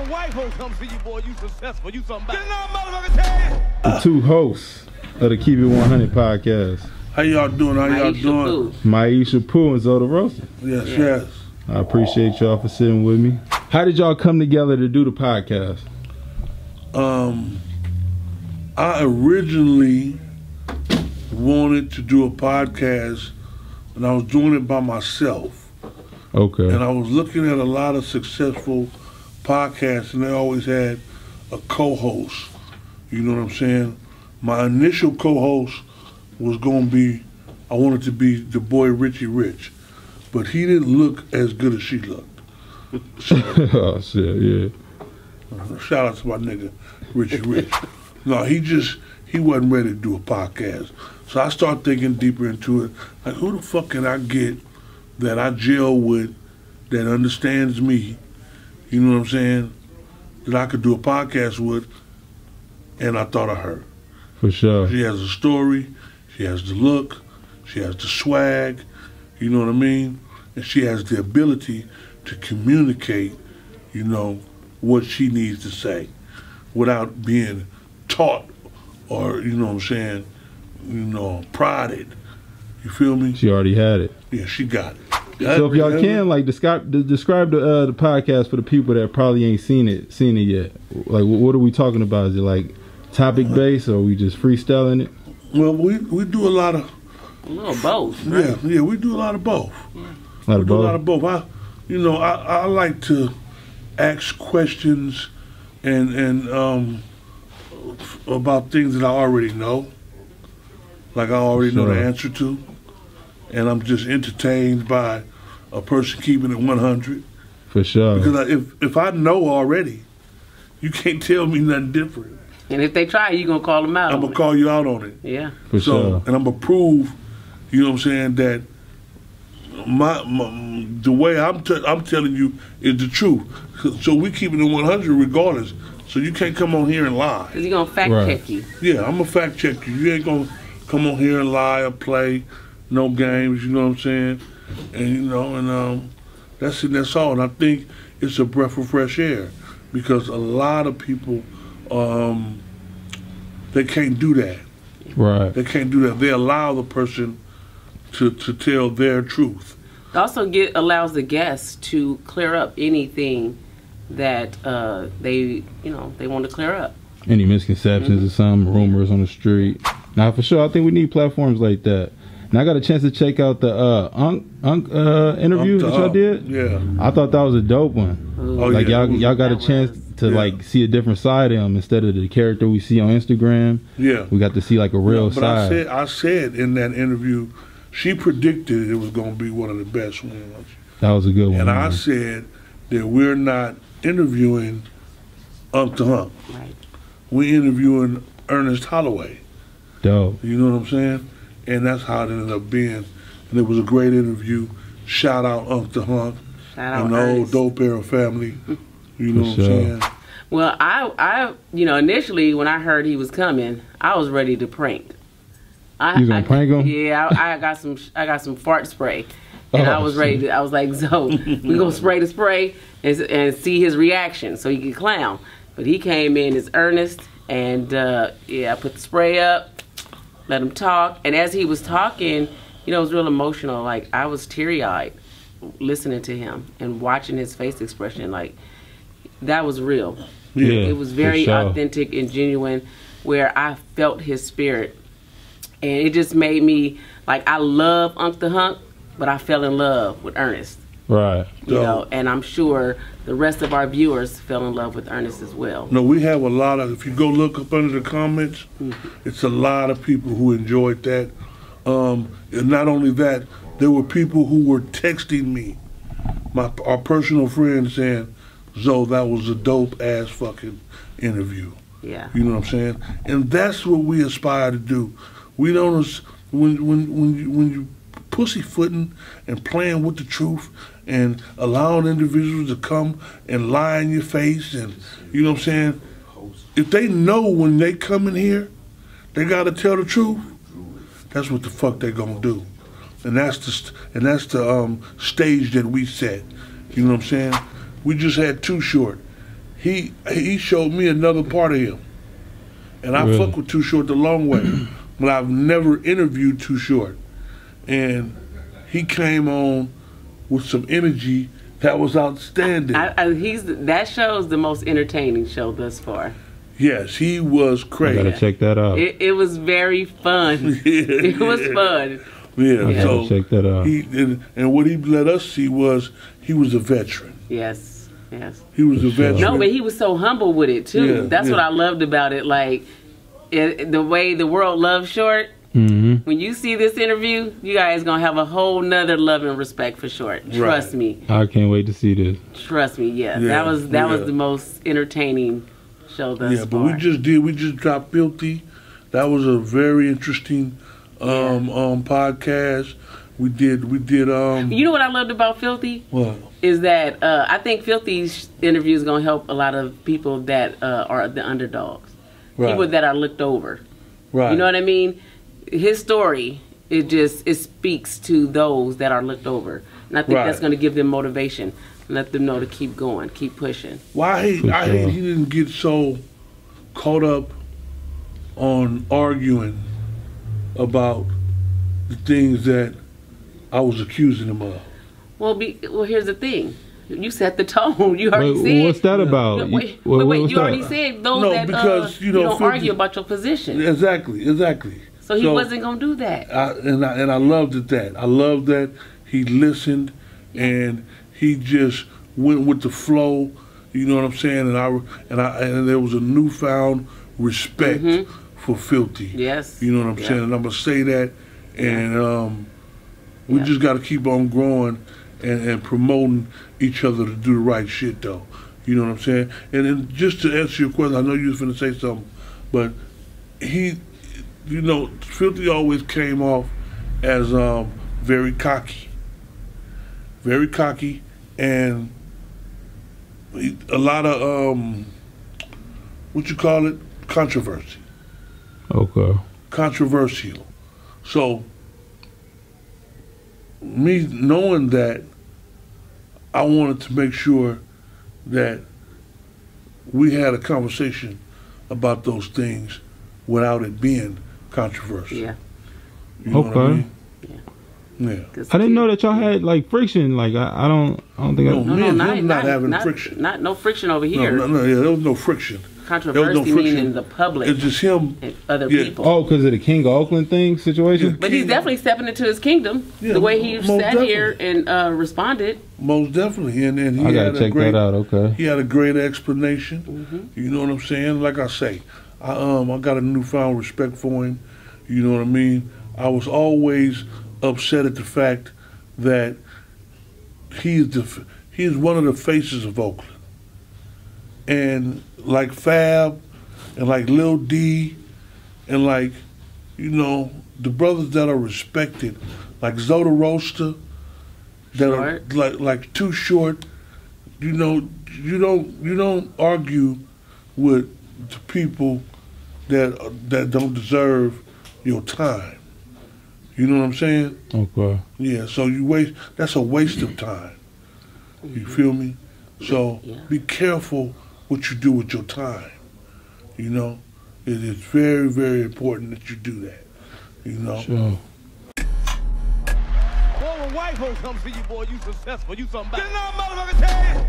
your wife won't come see you, boy. You successful. You somebody. Get on, motherfucker, tell you. The two hosts of the Keep It 100 podcast. How y'all doing? How y'all doing? Maisha Pooh and Zoda Roasta. Yes. I appreciate y'all for sitting with me. How did y'all come together to do the podcast? I originally wanted to do a podcast, and I was doing it by myself. Okay. And I was looking at a lot of successful podcasts, and they always had a co-host. You know what I'm saying? My initial co-host was going to be, I wanted to be the boy Richie Rich, but he didn't look as good as she looked. So, oh shit, yeah. Shout out to my nigga Richie Rich. No, he wasn't ready to do a podcast. So I started thinking deeper into it. Like, who the fuck can I get that I gel with, that understands me, you know what I'm saying, that I could do a podcast with? And I thought of her. For sure. She has a story, she has the look, she has the swag, you know what I mean? And she has the ability to communicate, you know, what she needs to say without being taught or, you know what I'm saying, you know, prodded. You feel me? She already had it. Yeah, she got it. So if y'all can, like, describe the podcast for the people that probably ain't seen it yet. Like, what are we talking about? Is it like topic based, or are we just freestyling it? Well, we do a lot of both. Right? Yeah, we do a lot of both. Yeah. A lot of both. I like to ask questions and about things that I already know, like I already know the answer to, and I'm just entertained by a person keeping it 100. For sure. Because if I know already, you can't tell me nothing different. And if they try, you're going to call them out. I'm going to call you out on it. Yeah. For sure. And I'm going to prove, you know what I'm saying, that the way I'm telling you is the truth. So we keeping it 100 regardless. So you can't come on here and lie. Because he's going to fact check you. Yeah, I'm going to fact check you. You ain't going to come on here and lie or play no games, you know what I'm saying? And, you know, and that's it, that's all. And I think it's a breath of fresh air because a lot of people, they can't do that. Right. They can't do that. They allow the person to tell their truth. It also allows the guests to clear up anything that they want to clear up. Any misconceptions or some rumors on the street. Now, for sure, I think we need platforms like that. And I got a chance to check out the interview that y'all did. Yeah. I thought that was a dope one. Oh, like, yeah, y'all got a chance to like see a different side of him instead of the character we see on Instagram. Yeah. We got to see like a real side. I said in that interview, she predicted it was going to be one of the best ones. That was a good one. And I said that we're not interviewing Unc the Hump. Right. We're interviewing Ernest Holloway. Dope. You know what I'm saying? And that's how it ended up being. And it was a great interview. Shout out Unc the Hump. Shout out and the Ernest. whole Dope Era family. You know what I'm saying? Well, I initially when I heard he was coming, I was ready to prank. You gonna prank him? Yeah, I got some fart spray, and I was ready to. I was like, so we gonna spray the spray and see his reaction, so he could clown. But he came in as Ernest, and I put the spray up, let him talk, and as he was talking, it was real emotional. Like I was teary-eyed listening to him and watching his face expression. Like that was real. Yeah, it was very sure. authentic and genuine, where I felt his spirit. And it just made me, like, I love Unc the Hump, but I fell in love with Ernest. Right. You know, and I'm sure the rest of our viewers fell in love with Ernest as well. No, we have a lot of, if you go look up under the comments, it's a lot of people who enjoyed that. And not only that, there were people who were texting me, our personal friends, saying, Zoe, that was a dope-ass fucking interview. Yeah. You know what I'm saying? And that's what we aspire to do. We don't, when you pussyfooting and playing with the truth and allowing individuals to come and lie in your face and, you know what I'm saying? If they know when they come in here, they gotta tell the truth, that's what the fuck they gonna do. And that's the stage that we set. You know what I'm saying? We just had Too Short. he showed me another part of him. And I fuck with Too Short the long way. But I've never interviewed Too Short. And he came on with some energy that was outstanding. That show is the most entertaining show thus far. Yes, he was crazy. I gotta check that out. It was very fun. It was fun. Yeah, I gotta check that out. And what he let us see was he was a veteran. Yes. He was a veteran. No, but he was so humble with it too. Yeah, That's what I loved about it. Like the way the world loves Short. Mm-hmm. When you see this interview, you guys gonna have a whole nother love and respect for Short. Trust me. I can't wait to see this. Trust me. Yeah. That was the most entertaining show thus far. But we just dropped Philthy. That was a very interesting podcast. We did you know what I loved about Philthy? What? Is that I think Philthy's interview is gonna help a lot of people that are the underdogs. Right. People that are looked over. Right. You know what I mean? His story, it speaks to those that are looked over. And I think that's gonna give them motivation. Let them know to keep going, keep pushing. Well, I hate he didn't get so caught up on arguing about the things that I was accusing him of. Well, here's the thing. You set the tone. You already said. What's that about? Wait, you already said those that you don't argue about your position. Exactly. So he wasn't gonna do that. I loved that. I loved that he listened and he just went with the flow. You know what I'm saying? And there was a newfound respect for Philthy. Yes. You know what I'm saying? And I'm gonna say that. And we just got to keep on growing and promoting each other to do the right shit, though. You know what I'm saying? And then just to answer your question, I know you was finna say something, but Philthy always came off as very cocky, and a lot of controversy. Okay. Controversial. So me knowing that, I wanted to make sure that we had a conversation about those things without it being controversial. Yeah. You know what I mean? Yeah. I didn't know that y'all had like friction. Like I don't think. Not having friction. No friction over here. No, there was no friction. Controversy meaning the public. It's just him and other people. Oh, because of the King of Oakland thing situation. But he's definitely stepping into his kingdom. The way he sat here and responded. Most definitely, and he I gotta check that out. Okay. He had a great explanation. You know what I'm saying? Like I say, I got a newfound respect for him. You know what I mean? I was always upset at the fact that he's one of the faces of Oakland. And like Fab and like Lil D and like, the brothers that are respected, like Roasta, that are like Too Short, you don't argue with the people that don't deserve your time. You know what I'm saying? Okay. Yeah, so that's a waste of time. You feel me? So be careful what you do with your time. It is very, very important that you do that. Sure. Boy, when white folks come see you, boy, you successful. You something back. Didn't I motherfucker tell you?